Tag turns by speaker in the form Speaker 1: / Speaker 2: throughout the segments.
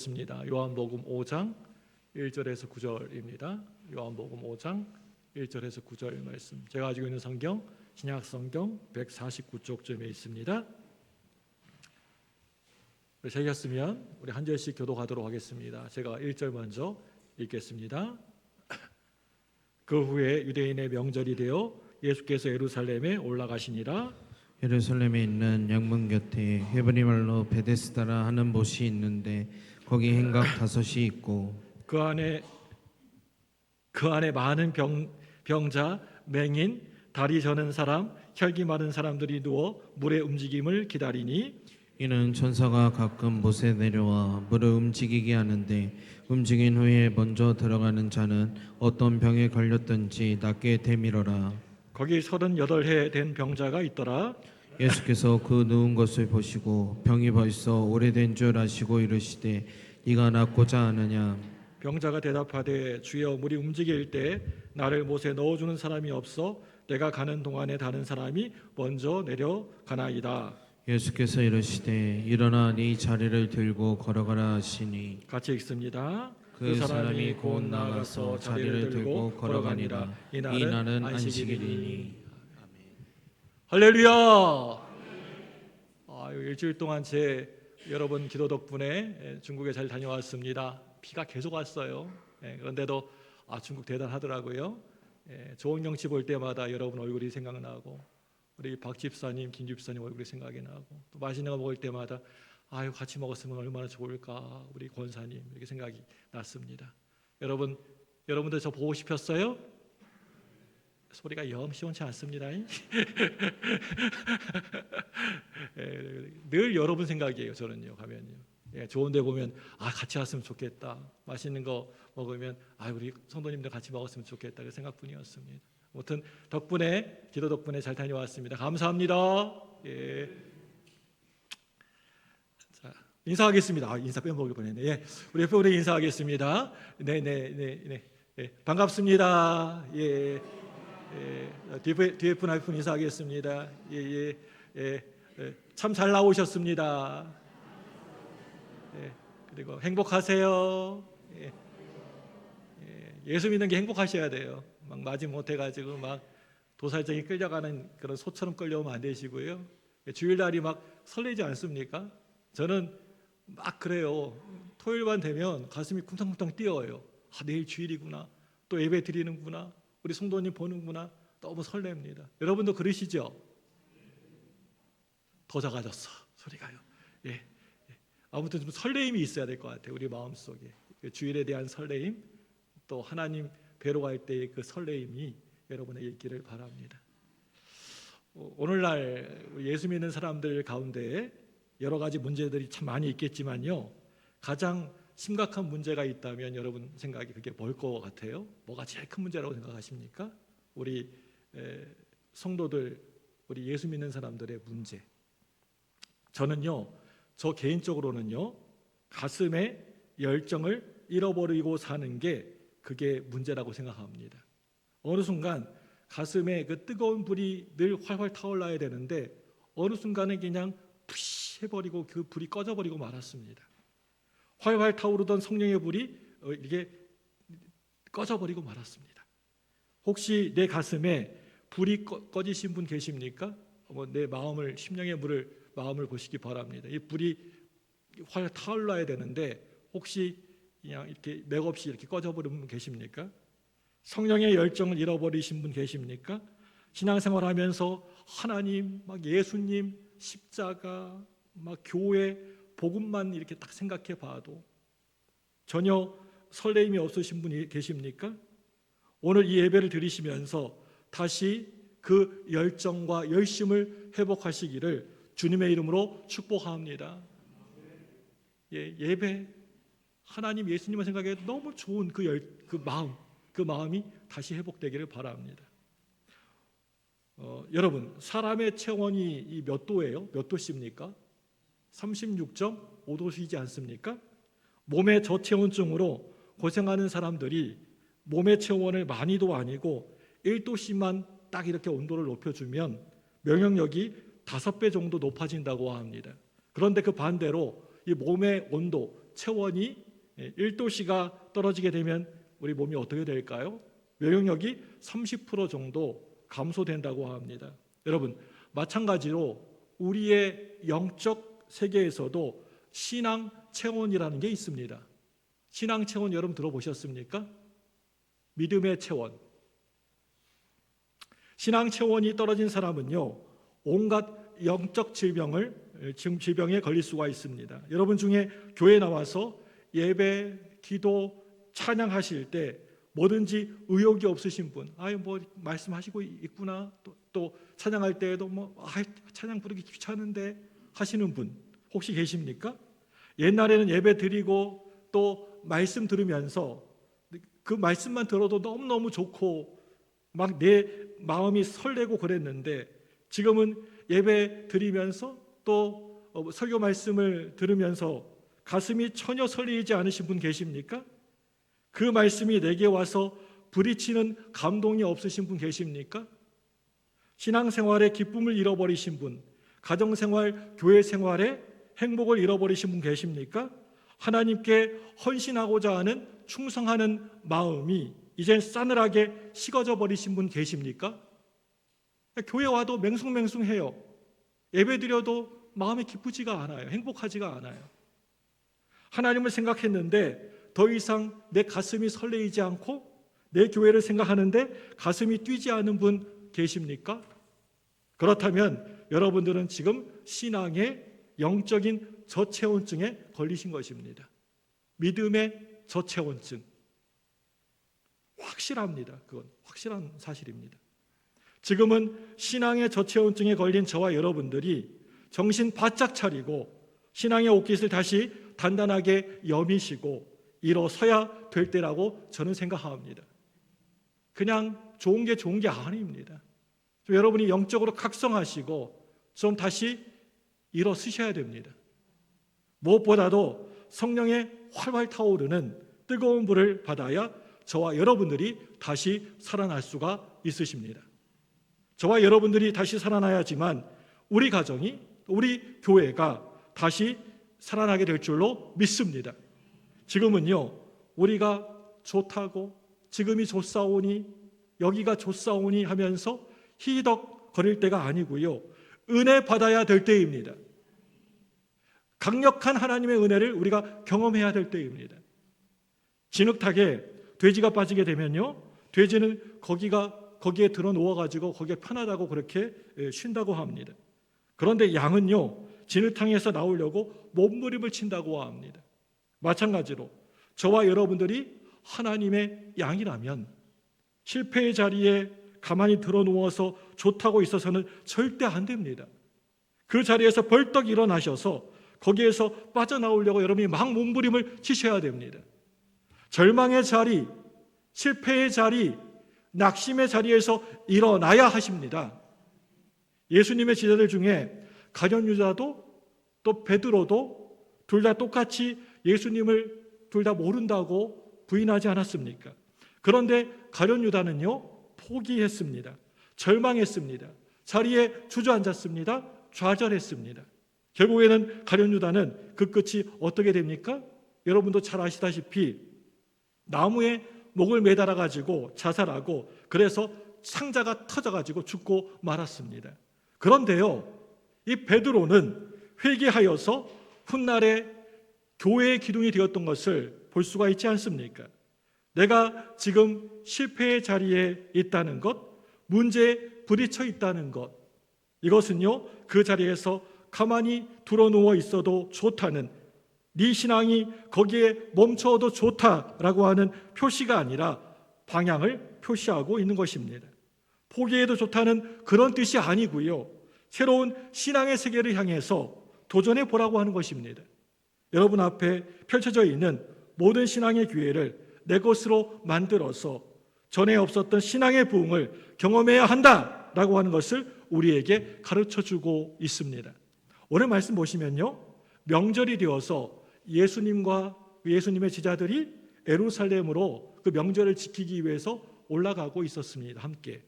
Speaker 1: 습니다. 요한복음 5장 1절에서 9절입니다. 요한복음 5장 1절에서 9절 말씀. 제가 가지고 있는 성경 신약 성경 149쪽쯤에 있습니다. 되셨으면 우리 한 절씩 교독하도록 하겠습니다. 제가 1절 먼저 읽겠습니다. 그 후에 유대인의 명절이 되어 예수께서 예루살렘에 올라가시니라.
Speaker 2: 예루살렘에 있는 양문 곁에 헤브리 말로 베데스다라 하는 못이 있는데 거기 행각 5이 있고
Speaker 1: 그 안에 많은 병자, 맹인, 다리 저는 사람, 혈기 마른 사람들이 누워 물의 움직임을 기다리니
Speaker 2: 이는 천사가 가끔 못에 내려와 물을 움직이게 하는데 움직인 후에 먼저 들어가는 자는 어떤 병에 걸렸든지 낫게 되밀어라.
Speaker 1: 거기 38해 된 병자가 있더라.
Speaker 2: 예수께서 그 누운 것을 보시고 병이 벌써 오래된 줄 아시고 이르시되 네가 낫고자 하느냐.
Speaker 1: 병자가 대답하되 주여 물이 움직일 때 나를 못에 넣어주는 사람이 없어 내가 가는 동안에 다른 사람이 먼저 내려가나이다.
Speaker 2: 예수께서 이르시되 일어나 네 자리를 들고 걸어가라 하시니
Speaker 1: 같이 읽습니다.
Speaker 2: 그 사람이 곧 나가서 자리를 들고 걸어가니라. 이날은 안식일이니.
Speaker 1: 할렐루야. 일주일 동안 여러분 기도 덕분에 중국에 잘 다녀왔습니다. 비가 계속 왔어요. 그런데도 중국 대단하더라고요. 좋은 경치 볼 때마다 여러분 얼굴이 생각나고 우리 박 집사님, 김 집사님 얼굴이 생각이 나고 또 맛있는 거 먹을 때마다 같이 먹었으면 얼마나 좋을까 우리 권사님 이렇게 생각이 났습니다. 여러분들 저 보고 싶었어요? 소리가 영 시원치 않습니다. 늘 여러분 생각이에요. 저는요 가면요. 좋은 데 보면 같이 왔으면 좋겠다. 맛있는 거 먹으면 우리 성도님들 같이 먹었으면 좋겠다 그 생각뿐이었습니다. 아무튼 기도 덕분에 잘 다녀왔습니다. 감사합니다. 자, 인사하겠습니다. 인사 빼먹을 뻔했네. 우리 옆에 우리 인사하겠습니다. 네. 반갑습니다. 뒤에 분 인사하겠습니다. 참 잘 나오셨습니다. 그리고 행복하세요. 예수 믿는 게 행복하셔야 돼요. 막 마지못해가지고 막 도살장에 끌려가는 그런 소처럼 끌려오면 안 되시고요. 주일날이 막 설레지 않습니까? 저는 막 그래요. 토요일만 되면 가슴이 쿵탕쿵탕 뛰어요. 내일 주일이구나. 또 예배 드리는구나. 우리 성도님 보는구나. 너무 설렙니다. 여러분도 그러시죠? 더 작아졌어 소리가요. 아무튼 좀 설레임이 있어야 될 것 같아요. 우리 마음속에 주일에 대한 설레임, 또 하나님 뵈러 갈 때의 그 설레임이 여러분에게 있기를 바랍니다. 오늘날 예수 믿는 사람들 가운데 여러 가지 문제들이 참 많이 있겠지만요, 가장 심각한 문제가 있다면 여러분 생각이 그게 뭘 것 같아요? 뭐가 제일 큰 문제라고 생각하십니까? 우리 성도들, 우리 예수 믿는 사람들의 문제. 저 개인적으로는요, 가슴에 열정을 잃어버리고 사는 게 그게 문제라고 생각합니다. 어느 순간 가슴에 그 뜨거운 불이 늘 활활 타올라야 되는데 어느 순간에 그냥 푸시 해버리고 그 불이 꺼져버리고 말았습니다. 활활 타오르던 성령의 불이 이게 꺼져버리고 말았습니다. 혹시 내 가슴에 불이 꺼지신 분 계십니까? 내 마음을, 심령의 마음을 보시기 바랍니다. 이 불이 활 타올라야 되는데 혹시 그냥 이렇게 맥없이 이렇게 꺼져버린 분 계십니까? 성령의 열정을 잃어버리신 분 계십니까? 신앙생활하면서 하나님, 막 예수님, 십자가, 막 교회, 복음만 이렇게 딱 생각해 봐도 전혀 설레임이 없으신 분이 계십니까? 오늘 이 예배를 드리시면서 다시 그 열정과 열심을 회복하시기를 주님의 이름으로 축복합니다. 예배, 하나님, 예수님을 생각해도 너무 좋은 그 마음이 다시 회복되기를 바랍니다. 여러분, 사람의 체온이 몇 도예요? 몇 도씨입니까? 36.5도시지 않습니까? 몸의 저체온증으로 고생하는 사람들이 몸의 체온을 많이도 아니고 1도씨만 딱 이렇게 온도를 높여주면 면역력이 5배 정도 높아진다고 합니다. 그런데 그 반대로 이 몸의 온도, 체온이 1도씨가 떨어지게 되면 우리 몸이 어떻게 될까요? 면역력이 30% 정도 감소된다고 합니다. 여러분, 마찬가지로 우리의 영적 세계에서도 신앙 체온이라는 게 있습니다. 신앙 체온 여러분 들어보셨습니까? 믿음의 체온. 신앙 체온이 떨어진 사람은요, 온갖 영적 질병에 걸릴 수가 있습니다. 여러분 중에 교회 나와서 예배, 기도, 찬양하실 때 뭐든지 의욕이 없으신 분, 뭐 말씀하시고 있구나, 또 찬양할 때에도 찬양 부르기 귀찮은데 하시는 분 혹시 계십니까? 옛날에는 예배 드리고 또 말씀 들으면서 그 말씀만 들어도 너무너무 좋고 막 내 마음이 설레고 그랬는데, 지금은 예배 드리면서 또 설교 말씀을 들으면서 가슴이 전혀 설레이지 않으신 분 계십니까? 그 말씀이 내게 와서 부딪히는 감동이 없으신 분 계십니까? 신앙생활의 기쁨을 잃어버리신 분, 가정생활, 교회생활의 행복을 잃어버리신 분 계십니까? 하나님께 헌신하고자 하는 충성하는 마음이 이젠 싸늘하게 식어져 버리신 분 계십니까? 교회 와도 맹숭맹숭해요. 예배 드려도 마음이 기쁘지가 않아요. 행복하지가 않아요. 하나님을 생각했는데 더 이상 내 가슴이 설레이지 않고 내 교회를 생각하는데 가슴이 뛰지 않은 분 계십니까? 그렇다면 여러분들은 지금 신앙의 영적인 저체온증에 걸리신 것입니다. 믿음의 저체온증. 확실합니다. 그건 확실한 사실입니다. 지금은 신앙의 저체온증에 걸린 저와 여러분들이 정신 바짝 차리고 신앙의 옷깃을 다시 단단하게 여미시고 일어서야 될 때라고 저는 생각합니다. 그냥 좋은 게 아닙니다. 여러분이 영적으로 각성하시고 좀 다시 일어서셔야 됩니다. 무엇보다도 성령의 활활 타오르는 뜨거운 불을 받아야 저와 여러분들이 다시 살아날 수가 있으십니다. 저와 여러분들이 다시 살아나야지만 우리 가정이, 우리 교회가 다시 살아나게 될 줄로 믿습니다. 지금은요, 우리가 좋다고, 지금이 좋사오니, 여기가 좋사오니 하면서 희덕거릴 때가 아니고요, 은혜 받아야 될 때입니다. 강력한 하나님의 은혜를 우리가 경험해야 될 때입니다. 진흙탕에 돼지가 빠지게 되면요, 돼지는 거기에 들어 누워가지고 거기에 편하다고 그렇게 쉰다고 합니다. 그런데 양은요, 진흙탕에서 나오려고 몸부림을 친다고 합니다. 마찬가지로 저와 여러분들이 하나님의 양이라면 실패의 자리에 가만히 들어 누워서 좋다고 있어서는 절대 안 됩니다. 그 자리에서 벌떡 일어나셔서 거기에서 빠져나오려고 여러분이 막 몸부림을 치셔야 됩니다. 절망의 자리, 실패의 자리, 낙심의 자리에서 일어나야 하십니다. 예수님의 제자들 중에 가룟 유다도 또 베드로도 둘 다 똑같이 예수님을 둘 다 모른다고 부인하지 않았습니까? 그런데 가룟 유다는요, 포기했습니다. 절망했습니다. 자리에 주저앉았습니다. 좌절했습니다. 결국에는 가룟 유다는 그 끝이 어떻게 됩니까? 여러분도 잘 아시다시피 나무에 목을 매달아 가지고 자살하고, 그래서 상자가 터져 가지고 죽고 말았습니다. 그런데요, 이 베드로는 회개하여서 훗날에 교회의 기둥이 되었던 것을 볼 수가 있지 않습니까? 내가 지금 실패의 자리에 있다는 것, 문제에 부딪혀 있다는 것, 이것은요, 그 자리에서 가만히 드러누워 있어도 좋다는, 네 신앙이 거기에 멈춰도 좋다라고 하는 표시가 아니라 방향을 표시하고 있는 것입니다. 포기해도 좋다는 그런 뜻이 아니고요, 새로운 신앙의 세계를 향해서 도전해 보라고 하는 것입니다. 여러분 앞에 펼쳐져 있는 모든 신앙의 기회를 내 것으로 만들어서 전에 없었던 신앙의 부흥을 경험해야 한다라고 하는 것을 우리에게 가르쳐주고 있습니다. 오늘 말씀 보시면요, 명절이 되어서 예수님과 예수님의 제자들이 예루살렘으로 그 명절을 지키기 위해서 올라가고 있었습니다. 함께.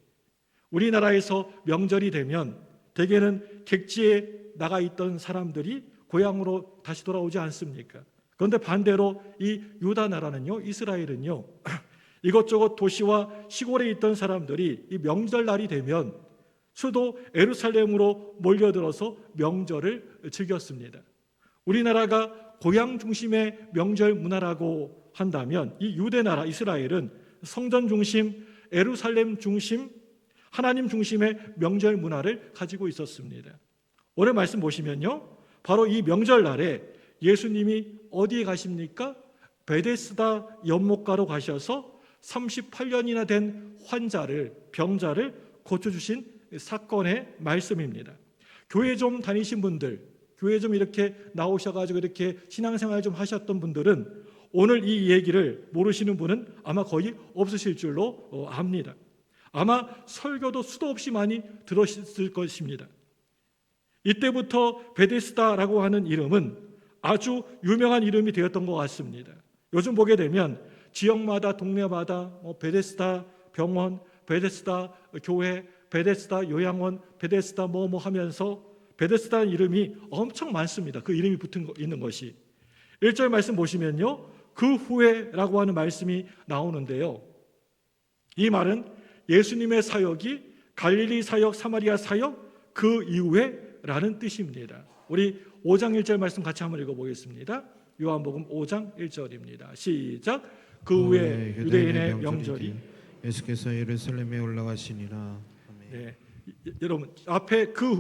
Speaker 1: 우리나라에서 명절이 되면 대개는 객지에 나가 있던 사람들이 고향으로 다시 돌아오지 않습니까? 그런데 반대로 이 유다 나라는요, 이스라엘은요, 이것저것 도시와 시골에 있던 사람들이 이 명절날이 되면 수도 예루살렘으로 몰려들어서 명절을 즐겼습니다. 우리나라가 고향 중심의 명절 문화라고 한다면 이 유대 나라 이스라엘은 성전 중심, 예루살렘 중심, 하나님 중심의 명절 문화를 가지고 있었습니다. 오늘 말씀 보시면요, 바로 이 명절날에 예수님이 어디에 가십니까? 베데스다 연못가로 가셔서 38년이나 된 환자를, 병자를 고쳐주신 사건의 말씀입니다. 교회 좀 다니신 분들, 교회 좀 이렇게 나오셔가지고 이렇게 신앙생활 좀 하셨던 분들은 오늘 이 얘기를 모르시는 분은 아마 거의 없으실 줄로 압니다. 아마 설교도 수도 없이 많이 들으셨을 것입니다. 이때부터 베데스다라고 하는 이름은 아주 유명한 이름이 되었던 것 같습니다. 요즘 보게 되면 지역마다 동네마다 베데스다 병원, 베데스다 교회, 베데스다 요양원, 베데스다 뭐 하면서 베데스다는 이름이 엄청 많습니다. 그 이름이 있는 것이 1절 말씀 보시면요, 그 후에라고 하는 말씀이 나오는데요, 이 말은 예수님의 사역이 갈릴리 사역, 사마리아 사역 그 이후에 라는 뜻입니다. 우리 5장 1절 말씀 같이 한번 읽어보겠습니다. 요한복음 5장 1절입니다. 시작. 그 후에 유대인의 명절이
Speaker 2: 예수께서 예루살렘에 올라가시니라. 아멘.
Speaker 1: 네, 여러분 앞에 그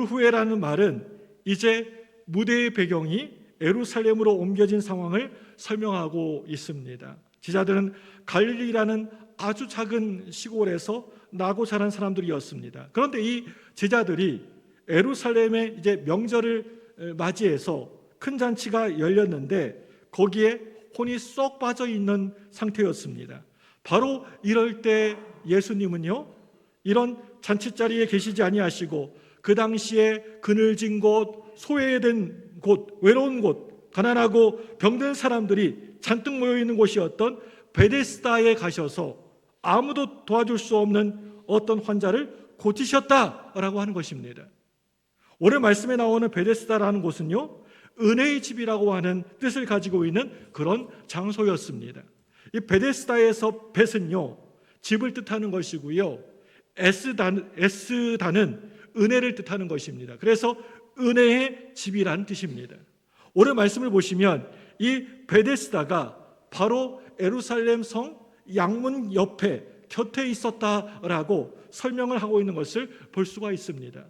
Speaker 1: 후에라는 말은 이제 무대의 배경이 예루살렘으로 옮겨진 상황을 설명하고 있습니다. 지자들은 갈릴리라는 아주 작은 시골에서 나고 자란 사람들이었습니다. 그런데 이 제자들이 예루살렘의 이제 명절을 맞이해서 큰 잔치가 열렸는데 거기에 혼이 쏙 빠져 있는 상태였습니다. 바로 이럴 때 예수님은요, 이런 잔치 자리에 계시지 아니하시고 그 당시에 그늘진 곳, 소외된 곳, 외로운 곳, 가난하고 병든 사람들이 잔뜩 모여 있는 곳이었던 베데스다에 가셔서 아무도 도와줄 수 없는 어떤 환자를 고치셨다라고 하는 것입니다. 오늘 말씀에 나오는 베데스다라는 곳은요, 은혜의 집이라고 하는 뜻을 가지고 있는 그런 장소였습니다. 이 베데스다에서 벳은요, 집을 뜻하는 것이고요, 에스다는 은혜를 뜻하는 것입니다. 그래서 은혜의 집이라는 뜻입니다. 오늘 말씀을 보시면 이 베데스다가 바로 예루살렘 성 양문 옆에 곁에 있었다라고 설명을 하고 있는 것을 볼 수가 있습니다.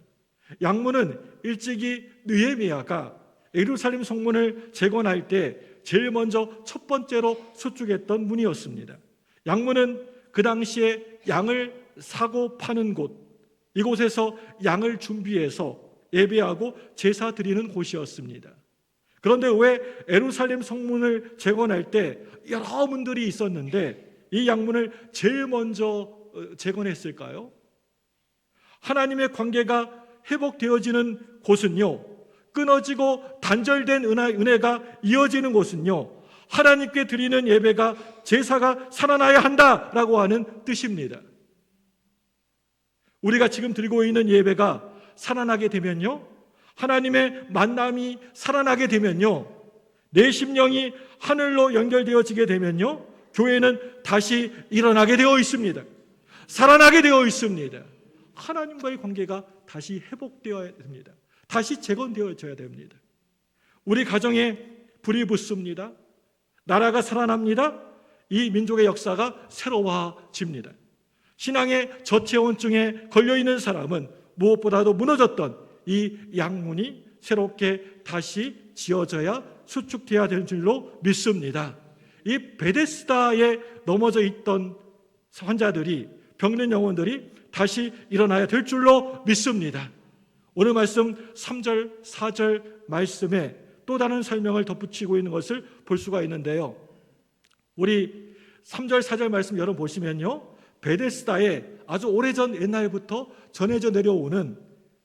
Speaker 1: 양문은 일찍이 느헤미야가 예루살렘 성문을 재건할 때 제일 먼저 첫 번째로 수축했던 문이었습니다. 양문은 그 당시에 양을 사고 파는 곳, 이곳에서 양을 준비해서 예배하고 제사 드리는 곳이었습니다. 그런데 왜 예루살렘 성문을 재건할 때 여러 문들이 있었는데 이 양문을 제일 먼저 재건했을까요? 하나님의 관계가 회복되어지는 곳은요, 끊어지고 단절된 은혜가 이어지는 곳은요, 하나님께 드리는 예배가, 제사가 살아나야 한다라고 하는 뜻입니다. 우리가 지금 드리고 있는 예배가 살아나게 되면요, 하나님의 만남이 살아나게 되면요, 내 심령이 하늘로 연결되어지게 되면요, 교회는 다시 일어나게 되어 있습니다. 살아나게 되어 있습니다. 하나님과의 관계가 다시 회복되어야 됩니다. 다시 재건되어져야 됩니다. 우리 가정에 불이 붙습니다. 나라가 살아납니다. 이 민족의 역사가 새로워집니다. 신앙의 저체온증에 걸려있는 사람은 무엇보다도 무너졌던 이 양문이 새롭게 다시 지어져야 수축되어야 되는 줄로 믿습니다. 이 베데스다에 넘어져 있던 환자들이, 병든 영혼들이 다시 일어나야 될 줄로 믿습니다. 오늘 말씀 3절, 4절 말씀에 또 다른 설명을 덧붙이고 있는 것을 볼 수가 있는데요. 우리 3절, 4절 말씀 여러분 보시면요, 베데스다에 아주 오래전 옛날부터 전해져 내려오는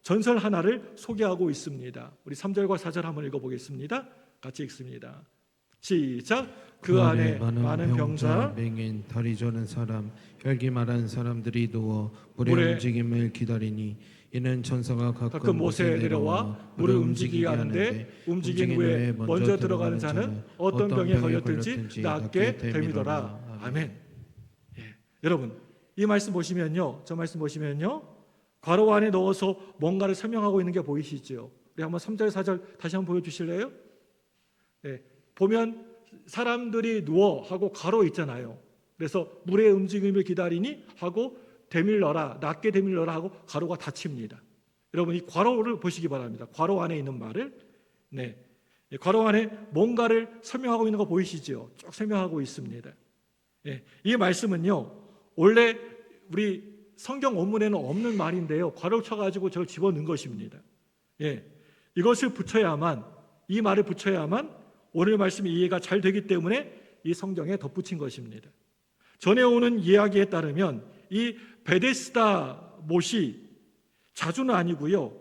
Speaker 1: 전설 하나를 소개하고 있습니다. 우리 3절과 4절 한번 읽어보겠습니다. 같이 읽습니다. 시작. 그 안에 많은 병자,
Speaker 2: 맹인, 다리 저는 사람, 혈기 마른 사람들이 누워 물의
Speaker 1: 물에
Speaker 2: 움직임을 기다리니 이는 천사가
Speaker 1: 가끔
Speaker 2: 가끔
Speaker 1: 못에 내려와 물을 움직이게 하는데 움직인 후에 먼저 들어가는 자는 어떤 병에 걸렸든지 낫게 됨이더라. 아멘. 예. 여러분, 이 말씀 보시면요, 저 말씀 보시면요, 괄호 안에 넣어서 뭔가를 설명하고 있는 게 보이시죠? 우리 한번 3절 4절 다시 한번 보여주실래요? 네. 보면 사람들이 누워 하고 괄호 있잖아요. 그래서 물의 움직임을 기다리니 하고 되밀러라, 낫게 되밀러라 하고 괄호가 닫힙니다. 여러분, 이 괄호를 보시기 바랍니다. 괄호 안에 있는 말을. 네. 괄호 안에 뭔가를 설명하고 있는 거 보이시죠? 쭉 설명하고 있습니다. 예. 이 말씀은요, 원래 우리 성경 원문에는 없는 말인데요, 괄호를 쳐가지고 저를 집어넣은 것입니다. 예. 이것을 붙여야만, 이 말을 붙여야만 오늘 말씀이 이해가 잘 되기 때문에 이 성경에 덧붙인 것입니다. 전해오는 이야기에 따르면 이 베데스다 못이 자주는 아니고요,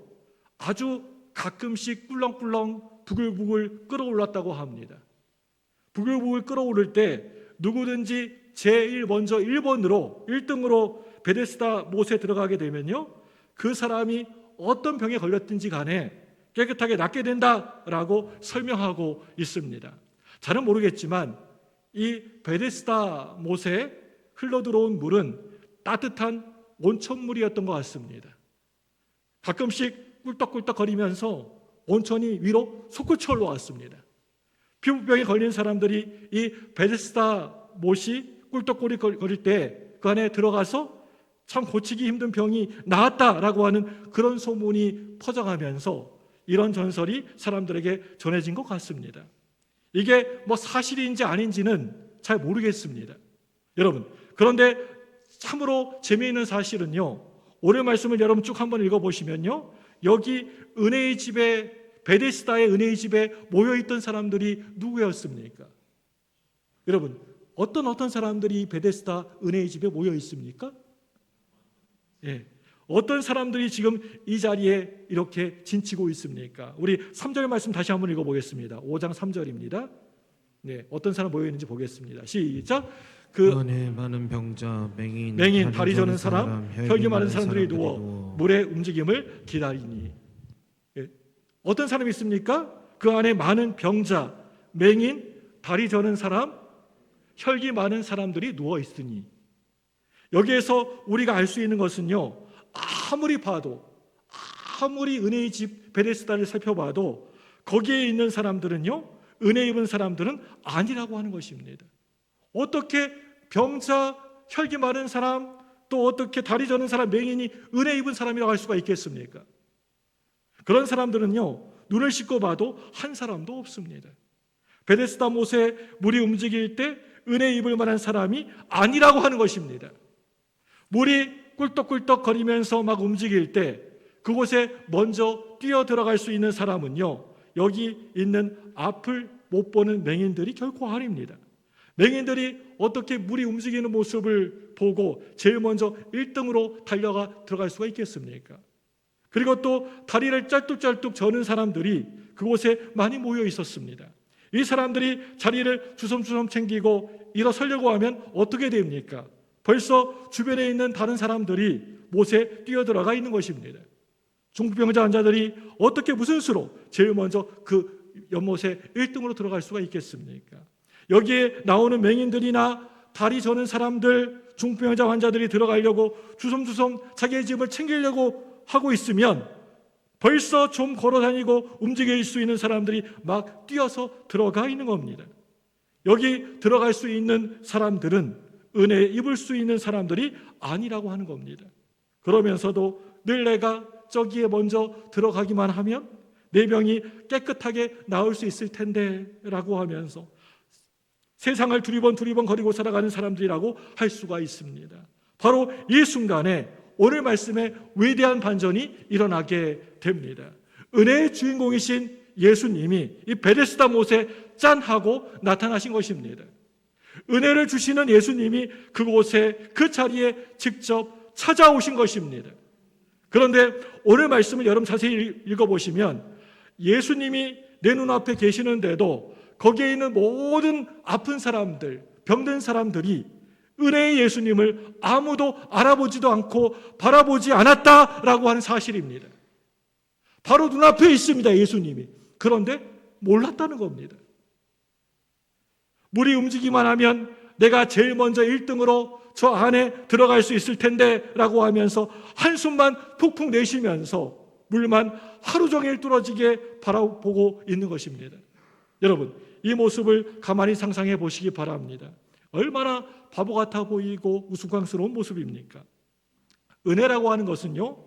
Speaker 1: 아주 가끔씩 꿀렁꿀렁 부글부글 끓어올랐다고 합니다. 부글부글 끓어오를 때 누구든지 제일 먼저 1등으로 베데스다 못에 들어가게 되면요, 그 사람이 어떤 병에 걸렸든지 간에 깨끗하게 낫게 된다라고 설명하고 있습니다. 잘은 모르겠지만 이 베데스다 못에 흘러들어온 물은 따뜻한 온천물이었던 것 같습니다. 가끔씩 꿀떡꿀떡 거리면서 온천이 위로 솟구쳐 올라왔습니다. 피부병에 걸린 사람들이 이 베데스다 못이 꿀떡꿀떡 거릴 때 그 안에 들어가서 참 고치기 힘든 병이 나았다라고 하는 그런 소문이 퍼져가면서 이런 전설이 사람들에게 전해진 것 같습니다. 이게 뭐 사실인지 아닌지는 잘 모르겠습니다. 여러분, 그런데 참으로 재미있는 사실은요, 오늘 말씀을 여러분 쭉 한번 읽어보시면요, 여기 은혜의 집에, 베데스다의 은혜의 집에 모여있던 사람들이 누구였습니까? 여러분, 어떤 사람들이 베데스다 은혜의 집에 모여 있습니까? 예. 어떤 사람들이 지금 이 자리에 이렇게 진치고 있습니까? 우리 3절 말씀 다시 한번 읽어보겠습니다. 5장 3절입니다. 네, 어떤 사람 모여 있는지 보겠습니다. 시작.
Speaker 2: 그 안에 많은 병자, 맹인,
Speaker 1: 다리 저는 사람, 혈기 많은 사람들이 누워 물의 움직임을 기다리니. 예. 어떤 사람이 있습니까? 그 안에 많은 병자, 맹인, 다리 저는 사람, 혈기 많은 사람들이 누워 있으니. 여기에서 우리가 알 수 있는 것은요, 아무리 봐도, 아무리 은혜의 집 베데스다를 살펴봐도 거기에 있는 사람들은요, 은혜 입은 사람들은 아니라고 하는 것입니다. 어떻게 병자, 혈기 많은 사람, 또 어떻게 다리 저는 사람, 맹인이 은혜 입은 사람이라고 할 수가 있겠습니까? 그런 사람들은요, 눈을 씻고 봐도 한 사람도 없습니다. 베데스다 못에 물이 움직일 때 은혜 입을 만한 사람이 아니라고 하는 것입니다. 물이 꿀떡꿀떡 거리면서 막 움직일 때 그곳에 먼저 뛰어 들어갈 수 있는 사람은요, 여기 있는 앞을 못 보는 맹인들이 결코 아닙니다. 맹인들이 어떻게 물이 움직이는 모습을 보고 제일 먼저 1등으로 달려가 들어갈 수가 있겠습니까? 그리고 또 다리를 짤뚝짤뚝 저는 사람들이 그곳에 많이 모여 있었습니다. 이 사람들이 자리를 주섬주섬 챙기고 일어서려고 하면 어떻게 됩니까? 벌써 주변에 있는 다른 사람들이 못에 뛰어들어가 있는 것입니다. 중풍병자 환자들이 어떻게 무슨 수로 제일 먼저 그 연못에 1등으로 들어갈 수가 있겠습니까? 여기에 나오는 맹인들이나 다리 저는 사람들, 중풍병자 환자들이 들어가려고 주섬주섬 자기의 집을 챙기려고 하고 있으면 벌써 좀 걸어다니고 움직일 수 있는 사람들이 막 뛰어서 들어가 있는 겁니다. 여기 들어갈 수 있는 사람들은 은혜 입을 수 있는 사람들이 아니라고 하는 겁니다. 그러면서도 늘 내가 저기에 먼저 들어가기만 하면 내 병이 깨끗하게 나을 수 있을 텐데 라고 하면서 세상을 두리번 거리고 살아가는 사람들이라고 할 수가 있습니다. 바로 이 순간에 오늘 말씀에 위대한 반전이 일어나게 됩니다. 은혜의 주인공이신 예수님이 이 베데스다 못에 짠 하고 나타나신 것입니다. 은혜를 주시는 예수님이 그곳에 그 자리에 직접 찾아오신 것입니다. 그런데 오늘 말씀을 여러분 자세히 읽어보시면 예수님이 내 눈앞에 계시는데도 거기에 있는 모든 아픈 사람들, 병든 사람들이 은혜의 예수님을 아무도 알아보지도 않고 바라보지 않았다라고 하는 사실입니다. 바로 눈앞에 있습니다, 예수님이. 그런데 몰랐다는 겁니다. 물이 움직이기만 하면 내가 제일 먼저 1등으로 저 안에 들어갈 수 있을 텐데 라고 하면서 한숨만 푹푹 내쉬면서 물만 하루 종일 뚫어지게 바라보고 있는 것입니다. 여러분, 이 모습을 가만히 상상해 보시기 바랍니다. 얼마나 바보 같아 보이고 우스꽝스러운 모습입니까? 은혜라고 하는 것은요,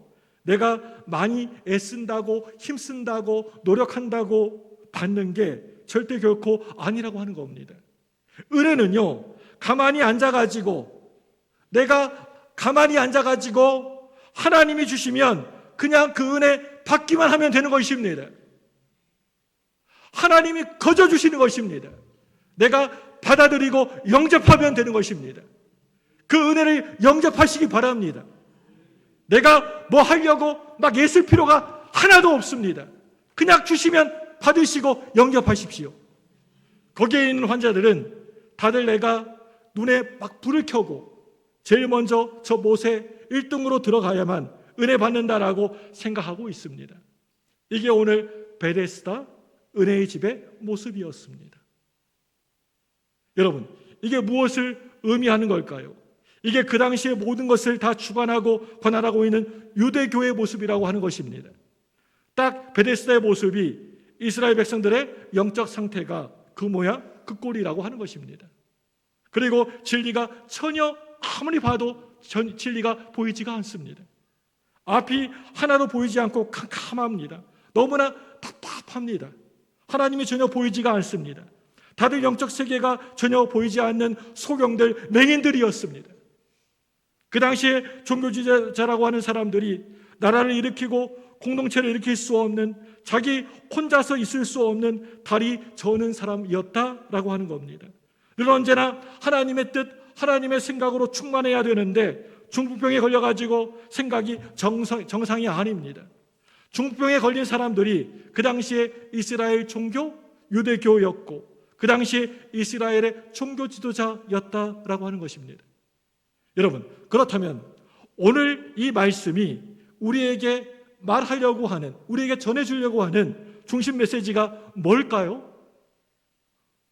Speaker 1: 내가 많이 애쓴다고 힘쓴다고 노력한다고 받는 게 절대 결코 아니라고 하는 겁니다. 은혜는요, 가만히 앉아가지고 내가 가만히 앉아가지고 하나님이 주시면 그냥 그 은혜 받기만 하면 되는 것입니다. 하나님이 거저 주시는 것입니다. 내가 받아들이고 영접하면 되는 것입니다. 그 은혜를 영접하시기 바랍니다. 내가 뭐 하려고 막 애쓸 필요가 하나도 없습니다. 그냥 주시면 받으시고 영접하십시오. 거기에 있는 환자들은 다들 내가 눈에 막 불을 켜고 제일 먼저 저 못에 1등으로 들어가야만 은혜 받는다라고 생각하고 있습니다. 이게 오늘 베데스다 은혜의 집의 모습이었습니다. 여러분, 이게 무엇을 의미하는 걸까요? 이게 그 당시에 모든 것을 다 주관하고 관할하고 있는 유대교의 모습이라고 하는 것입니다. 딱 베데스다의 모습이 이스라엘 백성들의 영적 상태가 그 모양 그 꼴이라고 하는 것입니다. 그리고 진리가 전혀 아무리 봐도 진리가 보이지가 않습니다. 앞이 하나도 보이지 않고 캄캄합니다. 너무나 답답합니다. 하나님이 전혀 보이지가 않습니다. 다들 영적 세계가 전혀 보이지 않는 소경들, 맹인들이었습니다. 그 당시에 종교주의자라고 하는 사람들이 나라를 일으키고 공동체를 일으킬 수 없는, 자기 혼자서 있을 수 없는 다리 저는 사람이었다라고 하는 겁니다. 늘 언제나 하나님의 뜻, 하나님의 생각으로 충만해야 되는데 중풍병에 걸려가지고 생각이 정상이 아닙니다. 중풍병에 걸린 사람들이 그 당시에 이스라엘 종교, 유대교였고 그 당시에 이스라엘의 종교 지도자였다라고 하는 것입니다. 여러분, 그렇다면 오늘 이 말씀이 우리에게 말하려고 하는, 우리에게 전해주려고 하는 중심 메시지가 뭘까요?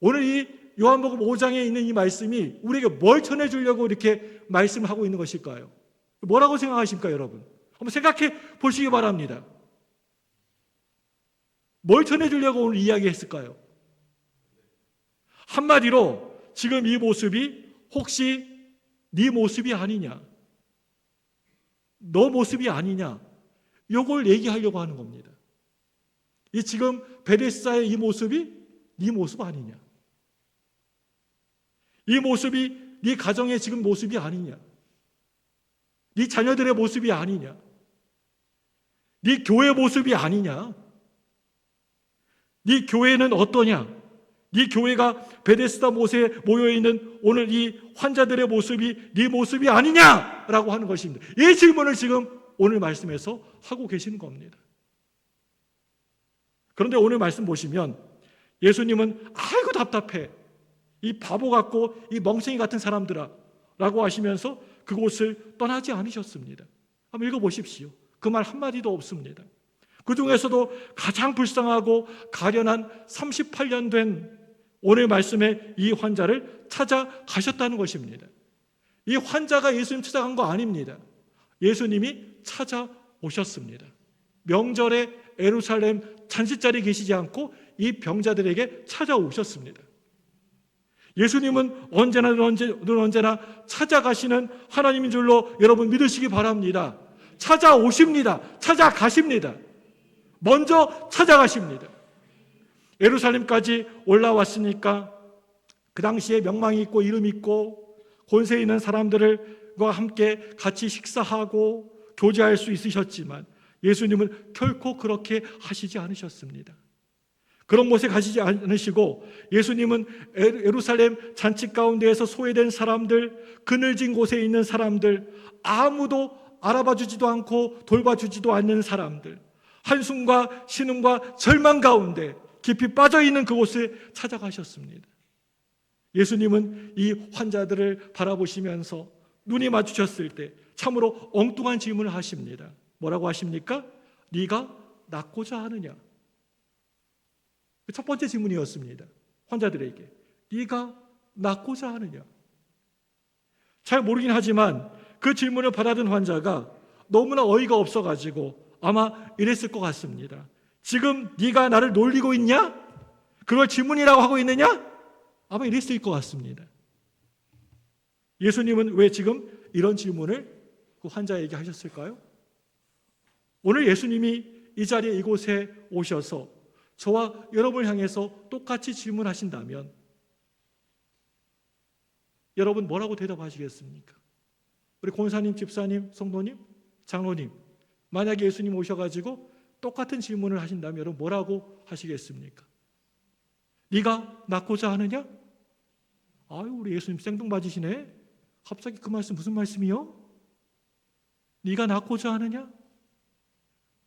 Speaker 1: 오늘 이 요한복음 5장에 있는 이 말씀이 우리에게 뭘 전해주려고 이렇게 말씀을 하고 있는 것일까요? 뭐라고 생각하십니까, 여러분? 한번 생각해 보시기 바랍니다. 뭘 전해주려고 오늘 이야기했을까요? 한마디로 지금 이 모습이 혹시 네 모습이 아니냐, 너 모습이 아니냐, 이걸 얘기하려고 하는 겁니다. 이 지금 베데스다의 이 모습이 네 모습 아니냐, 이 모습이 네 가정의 지금 모습이 아니냐, 네 자녀들의 모습이 아니냐, 네 교회 모습이 아니냐, 네 교회는 어떠냐, 네 교회가 베데스다 못에 모여있는 오늘 이 환자들의 모습이 네 모습이 아니냐라고 하는 것입니다. 이 질문을 지금 오늘 말씀에서 하고 계시는 겁니다. 그런데 오늘 말씀 보시면 예수님은 아이고 답답해, 이 바보 같고 이 멍청이 같은 사람들아 라고 하시면서 그곳을 떠나지 않으셨습니다. 한번 읽어보십시오. 그 말 한마디도 없습니다. 그 중에서도 가장 불쌍하고 가련한 38년 된 오늘 말씀에 이 환자를 찾아가셨다는 것입니다. 이 환자가 예수님 찾아간 거 아닙니다. 예수님이 찾아오셨습니다. 명절에 예루살렘 잔치자리에 계시지 않고 이 병자들에게 찾아오셨습니다. 예수님은 언제나 찾아가시는 하나님인 줄로 여러분 믿으시기 바랍니다. 찾아오십니다. 찾아가십니다. 먼저 찾아가십니다. 예루살렘까지 올라왔으니까 그 당시에 명망이 있고 이름이 있고 권세 있는 사람들과 함께 같이 식사하고 교제할 수 있으셨지만 예수님은 결코 그렇게 하시지 않으셨습니다. 그런 곳에 가시지 않으시고 예수님은 예루살렘 잔치 가운데에서 소외된 사람들, 그늘진 곳에 있는 사람들, 아무도 알아봐주지도 않고 돌봐주지도 않는 사람들, 한숨과 신음과 절망 가운데 깊이 빠져있는 그곳에 찾아가셨습니다. 예수님은 이 환자들을 바라보시면서 눈이 마주쳤을 때 참으로 엉뚱한 질문을 하십니다. 뭐라고 하십니까? 네가 낫고자 하느냐? 첫 번째 질문이었습니다. 환자들에게 네가 낫고자 하느냐? 잘 모르긴 하지만 그 질문을 받아든 환자가 너무나 어이가 없어가지고 아마 이랬을 것 같습니다. 지금 네가 나를 놀리고 있냐? 그걸 질문이라고 하고 있느냐? 아마 이랬을 것 같습니다. 예수님은 왜 지금 이런 질문을 그 환자에게 하셨을까요? 오늘 예수님이 이 자리에 이곳에 오셔서 저와 여러분을 향해서 똑같이 질문하신다면 여러분 뭐라고 대답하시겠습니까? 우리 권사님, 집사님, 성도님, 장로님, 만약에 예수님 오셔가지고 똑같은 질문을 하신다면 여러분 뭐라고 하시겠습니까? 네가 낫고자 하느냐? 아유, 우리 예수님 생뚱맞으시네. 갑자기 그 말씀 무슨 말씀이요? 네가 낫고자 하느냐?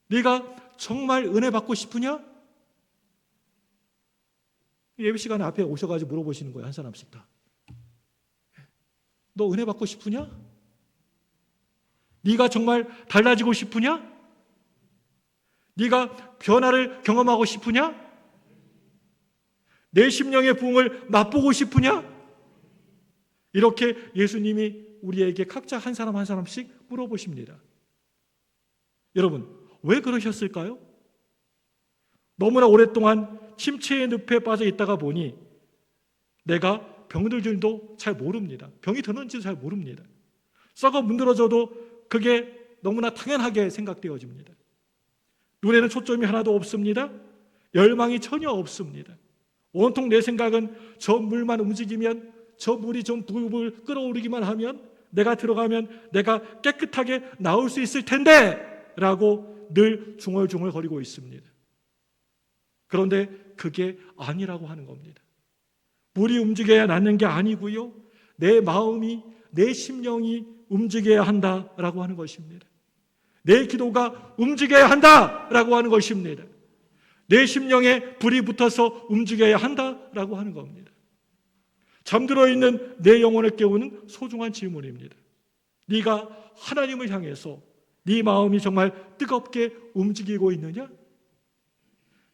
Speaker 1: 네가 정말 은혜 받고 싶으냐? 예배 시간에 앞에 오셔가지고 물어보시는 거예요. 한 사람씩 다. 너 은혜 받고 싶으냐? 네가 정말 달라지고 싶으냐? 네가 변화를 경험하고 싶으냐? 내 심령의 부흥을 맛보고 싶으냐? 이렇게 예수님이 우리에게 각자 한 사람 한 사람씩 물어보십니다. 여러분, 왜 그러셨을까요? 너무나 오랫동안 침체의 늪에 빠져 있다가 보니 내가 병들 줄도 잘 모릅니다. 병이 드는지도 잘 모릅니다. 썩어 문드러져도 그게 너무나 당연하게 생각되어집니다. 눈에는 초점이 하나도 없습니다. 열망이 전혀 없습니다. 온통 내 생각은 저 물만 움직이면, 저 물이 좀 불불 끓어오르기만 하면, 내가 들어가면 내가 깨끗하게 나올 수 있을 텐데 라고 늘 중얼중얼거리고 있습니다. 그런데 그게 아니라고 하는 겁니다. 물이 움직여야 낫는 게 아니고요, 내 마음이, 내 심령이 움직여야 한다라고 하는 것입니다. 내 기도가 움직여야 한다라고 하는 것입니다. 내 심령에 불이 붙어서 움직여야 한다라고 하는 겁니다. 잠들어 있는 내 영혼을 깨우는 소중한 질문입니다. 네가 하나님을 향해서 네 마음이 정말 뜨겁게 움직이고 있느냐?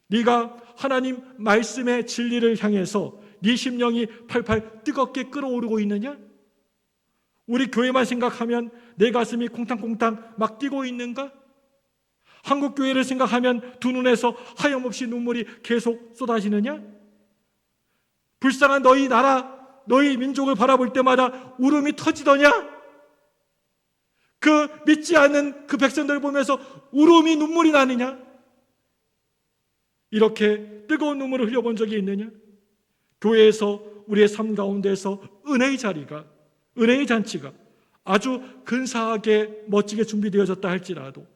Speaker 1: 네가 하나님 말씀의 진리를 향해서 네 심령이 팔팔 뜨겁게 끓어오르고 있느냐? 우리 교회만 생각하면 내 가슴이 콩탕콩탕 막 뛰고 있는가? 한국 교회를 생각하면 두 눈에서 하염없이 눈물이 계속 쏟아지느냐? 불쌍한 너희 나라, 너희 민족을 바라볼 때마다 울음이 터지더냐? 그 믿지 않는 그 백성들 보면서 울음이 눈물이 나느냐? 이렇게 뜨거운 눈물을 흘려본 적이 있느냐? 교회에서 우리의 삶 가운데서 은혜의 자리가, 은혜의 잔치가 아주 근사하게 멋지게 준비되어졌다 할지라도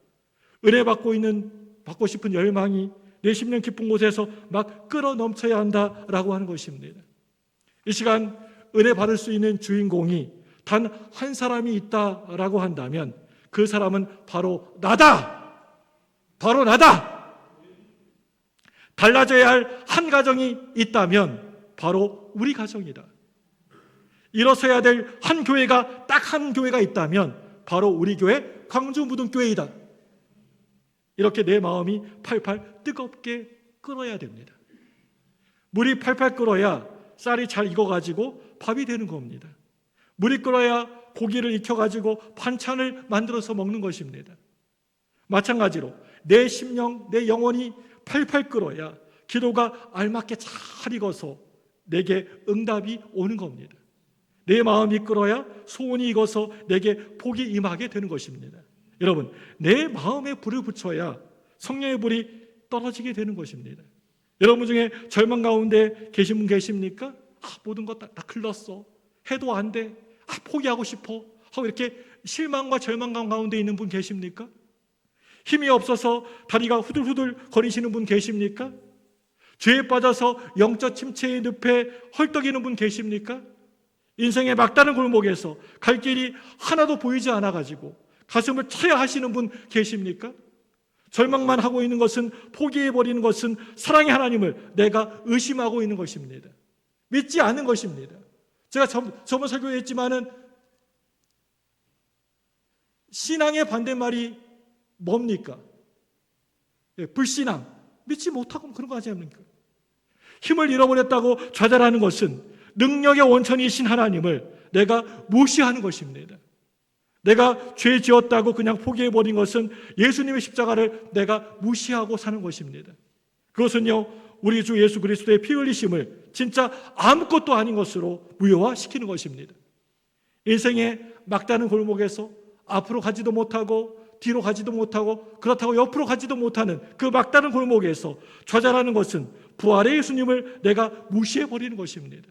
Speaker 1: 은혜 받고 싶은 열망이 내 심령 깊은 곳에서 막 끌어 넘쳐야 한다라고 하는 것입니다. 이 시간 은혜 받을 수 있는 주인공이 단 한 사람이 있다라고 한다면 그 사람은 바로 나다. 바로 나다. 달라져야 할 한 가정이 있다면 바로 우리 가정이다. 일어서야 될 한 교회가 딱 한 교회가 있다면 바로 우리 교회 광주무등교회이다. 이렇게 내 마음이 팔팔 뜨겁게 끓어야 됩니다. 물이 팔팔 끓어야 쌀이 잘 익어가지고 밥이 되는 겁니다. 물이 끓어야 고기를 익혀가지고 반찬을 만들어서 먹는 것입니다. 마찬가지로 내 심령, 내 영혼이 팔팔 끓어야 기도가 알맞게 잘 익어서 내게 응답이 오는 겁니다. 내 마음이 끓어야 소원이 익어서 내게 복이 임하게 되는 것입니다. 여러분, 내 마음에 불을 붙여야 성령의 불이 떨어지게 되는 것입니다. 여러분 중에 절망 가운데 계신 분 계십니까? 모든 것 다 흘렀어. 해도 안 돼. 포기하고 싶어. 하고 이렇게 실망과 절망감 가운데 있는 분 계십니까? 힘이 없어서 다리가 후들후들 거리시는 분 계십니까? 죄에 빠져서 영적 침체의 늪에 헐떡이는 분 계십니까? 인생의 막다른 골목에서 갈 길이 하나도 보이지 않아가지고 가슴을 쳐야 하시는 분 계십니까? 절망만 하고 있는 것은, 포기해버리는 것은 사랑의 하나님을 내가 의심하고 있는 것입니다. 믿지 않는 것입니다. 제가 저번 설교에 했지만은 신앙의 반대말이 뭡니까? 예, 불신앙, 믿지 못하고 그런 거 하지 않습니까? 힘을 잃어버렸다고 좌절하는 것은 능력의 원천이신 하나님을 내가 무시하는 것입니다. 내가 죄 지었다고 그냥 포기해버린 것은 예수님의 십자가를 내가 무시하고 사는 것입니다. 그것은요, 우리 주 예수 그리스도의 피 흘리심을 진짜 아무것도 아닌 것으로 무효화시키는 것입니다. 인생의 막다른 골목에서 앞으로 가지도 못하고 뒤로 가지도 못하고 그렇다고 옆으로 가지도 못하는 그 막다른 골목에서 좌절하는 것은 부활의 예수님을 내가 무시해버리는 것입니다.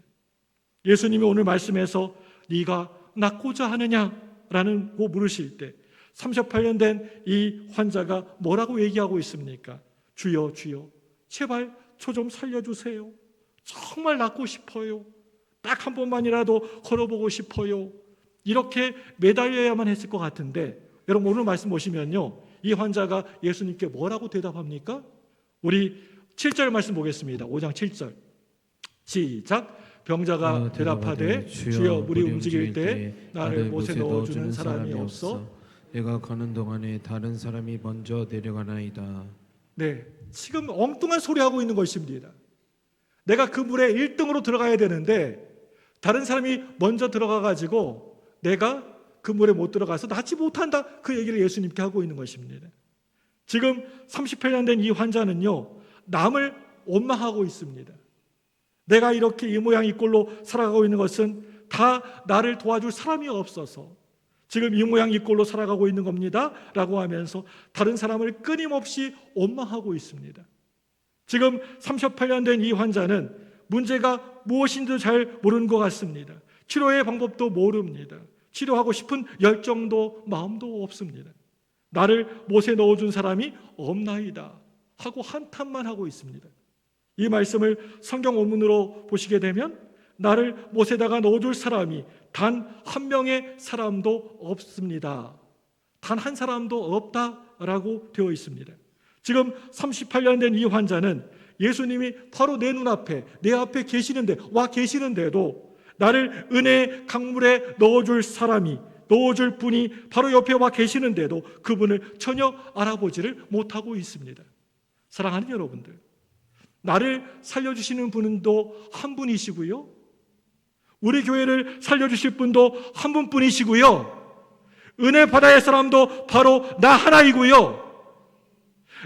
Speaker 1: 예수님이 오늘 말씀에서 네가 낫고자 하느냐라는 거 물으실 때 38년 된 이 환자가 뭐라고 얘기하고 있습니까? 주여 주여 제발 저 좀 살려주세요. 정말 낫고 싶어요. 딱 한 번만이라도 걸어보고 싶어요. 이렇게 매달려야만 했을 것 같은데 여러분 오늘 말씀 보시면요, 이 환자가 예수님께 뭐라고 대답합니까? 우리 7절 말씀 보겠습니다. 5장 7절 시작. 병자가 대답하되 주여 물이 움직일 때 나를 못에 넣어주는 사람이 없어
Speaker 2: 내가 가는 동안에 다른 사람이 먼저 내려가나이다.
Speaker 1: 네, 지금 엉뚱한 소리하고 있는 것입니다. 내가 그 물에 1등으로 들어가야 되는데 다른 사람이 먼저 들어가가지고 내가 그 물에 못 들어가서 낫지 못한다, 그 얘기를 예수님께 하고 있는 것입니다. 지금 38년 된 이 환자는요, 남을 원망하고 있습니다. 내가 이렇게 이 모양 이 꼴로 살아가고 있는 것은 다 나를 도와줄 사람이 없어서 지금 이 모양 이 꼴로 살아가고 있는 겁니다 라고 하면서 다른 사람을 끊임없이 원망하고 있습니다. 지금 38년 된 이 환자는 문제가 무엇인지도 잘 모르는 것 같습니다. 치료의 방법도 모릅니다. 치료하고 싶은 열정도 마음도 없습니다. 나를 못에 넣어준 사람이 없나이다 하고 한탄만 하고 있습니다. 이 말씀을 성경 원문으로 보시게 되면 나를 못에다가 넣어줄 사람이 단 한 명의 사람도 없습니다. 단 한 사람도 없다라고 되어 있습니다. 지금 38년 된 이 환자는 예수님이 바로 내 눈앞에 내 앞에 계시는데 와 계시는데도 나를 은혜의 강물에 넣어줄 사람이 넣어줄 분이 바로 옆에 와 계시는데도 그분을 전혀 알아보지를 못하고 있습니다. 사랑하는 여러분들, 나를 살려주시는 분도 한 분이시고요, 우리 교회를 살려주실 분도 한 분뿐이시고요, 은혜 받아야 할 사람도 바로 나 하나이고요,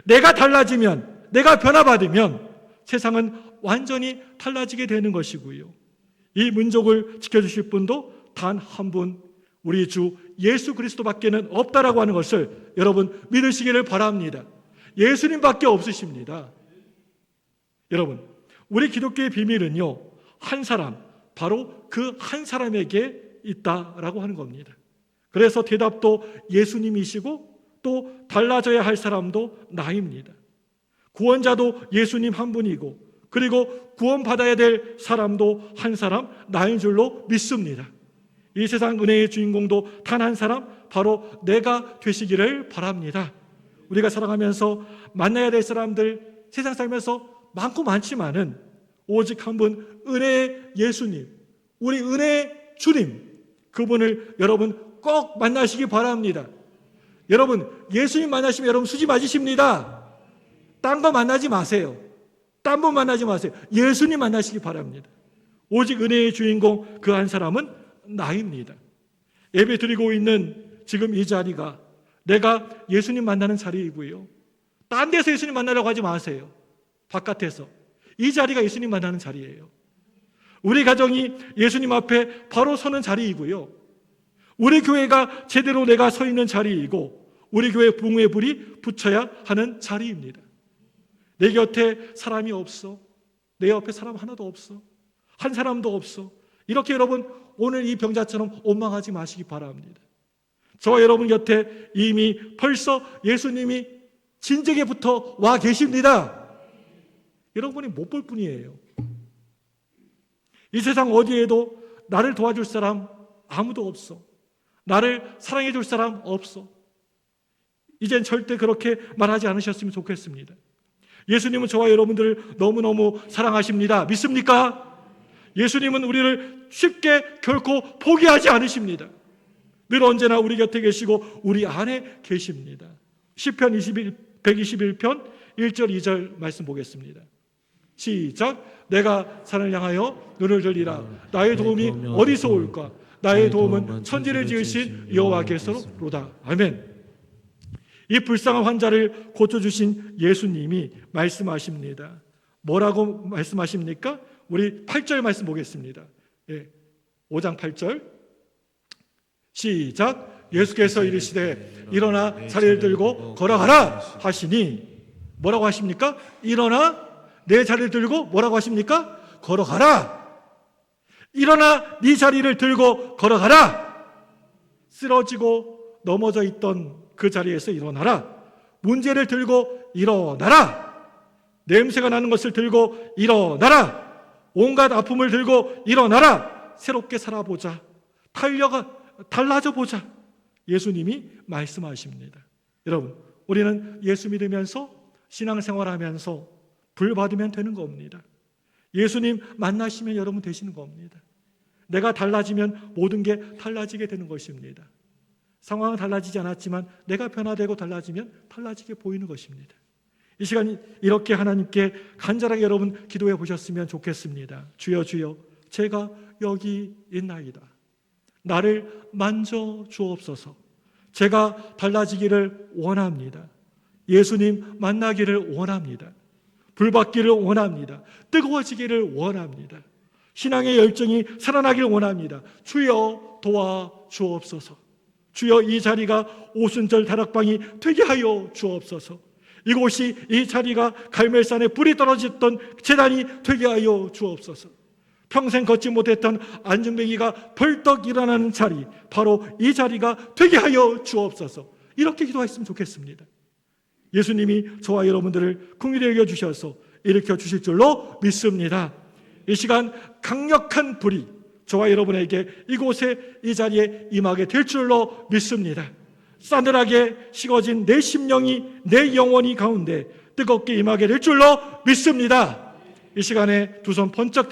Speaker 1: 내가 달라지면, 내가 변화받으면 세상은 완전히 달라지게 되는 것이고요, 이 민족을 지켜주실 분도 단 한 분, 우리 주 예수 그리스도밖에는 없다라고 하는 것을 여러분 믿으시기를 바랍니다. 예수님밖에 없으십니다. 여러분, 우리 기독교의 비밀은요, 한 사람, 바로 그 한 사람에게 있다라고 하는 겁니다. 그래서 대답도 예수님이시고 또 달라져야 할 사람도 나입니다. 구원자도 예수님 한 분이고 그리고 구원받아야 될 사람도 한 사람, 나인 줄로 믿습니다. 이 세상 은혜의 주인공도 단 한 사람, 바로 내가 되시기를 바랍니다. 우리가 살아가면서 만나야 될 사람들 세상 살면서 많고 많지만은 오직 한 분 은혜의 예수님, 우리 은혜의 주님, 그분을 여러분 꼭 만나시기 바랍니다. 여러분 예수님 만나시면 여러분 수지 맞으십니다. 딴 거 만나지 마세요. 딴 분 만나지 마세요. 예수님 만나시기 바랍니다. 오직 은혜의 주인공 그 한 사람은 나입니다. 예배 드리고 있는 지금 이 자리가 내가 예수님 만나는 자리이고요, 딴 데서 예수님 만나려고 하지 마세요. 바깥에서 이 자리가 예수님 만나는 자리예요. 우리 가정이 예수님 앞에 바로 서는 자리이고요, 우리 교회가 제대로 내가 서 있는 자리이고 우리 교회 부흥의 불이 붙여야 하는 자리입니다. 내 곁에 사람이 없어, 내 옆에 사람 하나도 없어, 한 사람도 없어, 이렇게 여러분 오늘 이 병자처럼 원망하지 마시기 바랍니다. 저와 여러분 곁에 이미 벌써 예수님이 진즉에 붙어 와 계십니다. 여러분이 못 볼 뿐이에요. 이 세상 어디에도 나를 도와줄 사람 아무도 없어. 나를 사랑해 줄 사람 없어. 이젠 절대 그렇게 말하지 않으셨으면 좋겠습니다. 예수님은 저와 여러분들을 너무너무 사랑하십니다. 믿습니까? 예수님은 우리를 쉽게 결코 포기하지 않으십니다. 늘 언제나 우리 곁에 계시고 우리 안에 계십니다. 시편 121편 1절 2절 말씀 보겠습니다. 시작. 내가 산을 향하여 눈을 들리라. 나의 도움이 어디서 올까? 나의 도움은 천지를 지으신 여호와께서로다. 아멘. 이 불쌍한 환자를 고쳐주신 예수님이 말씀하십니다. 뭐라고 말씀하십니까? 우리 8절 말씀 보겠습니다. 5장 8절 시작. 예수께서 이르시되 일어나 자리를 들고 걸어가라 하시니 뭐라고 하십니까? 일어나 내 자리를 들고 뭐라고 하십니까? 걸어가라. 일어나 네 자리를 들고 걸어가라. 쓰러지고 넘어져 있던 그 자리에서 일어나라. 문제를 들고 일어나라. 냄새가 나는 것을 들고 일어나라. 온갖 아픔을 들고 일어나라. 새롭게 살아보자. 달라져 보자. 예수님이 말씀하십니다. 여러분, 우리는 예수 믿으면서 신앙생활하면서 불 받으면 되는 겁니다. 예수님 만나시면 여러분 되시는 겁니다. 내가 달라지면 모든 게 달라지게 되는 것입니다. 상황은 달라지지 않았지만 내가 변화되고 달라지면 달라지게 보이는 것입니다. 이 시간 이렇게 하나님께 간절하게 여러분 기도해 보셨으면 좋겠습니다. 주여 주여 제가 여기 있나이다. 나를 만져 주옵소서. 제가 달라지기를 원합니다. 예수님 만나기를 원합니다. 불받기를 원합니다. 뜨거워지기를 원합니다. 신앙의 열정이 살아나기를 원합니다. 주여 도와 주옵소서. 주여 이 자리가 오순절 다락방이 되게 하여 주옵소서. 이곳이 이 자리가 갈멜산에 불이 떨어졌던 제단이 되게 하여 주옵소서. 평생 걷지 못했던 안중뱅이가 벌떡 일어나는 자리, 바로 이 자리가 되게 하여 주옵소서. 이렇게 기도했으면 좋겠습니다. 예수님이 저와 여러분들을 긍휼히 여겨 주셔서 일으켜 주실 줄로 믿습니다. 이 시간 강력한 불이 저와 여러분에게 이곳에 이 자리에 임하게 될 줄로 믿습니다. 싸늘하게 식어진 내 심령이 내 영혼이 가운데 뜨겁게 임하게 될 줄로 믿습니다. 이 시간에 두 손 번쩍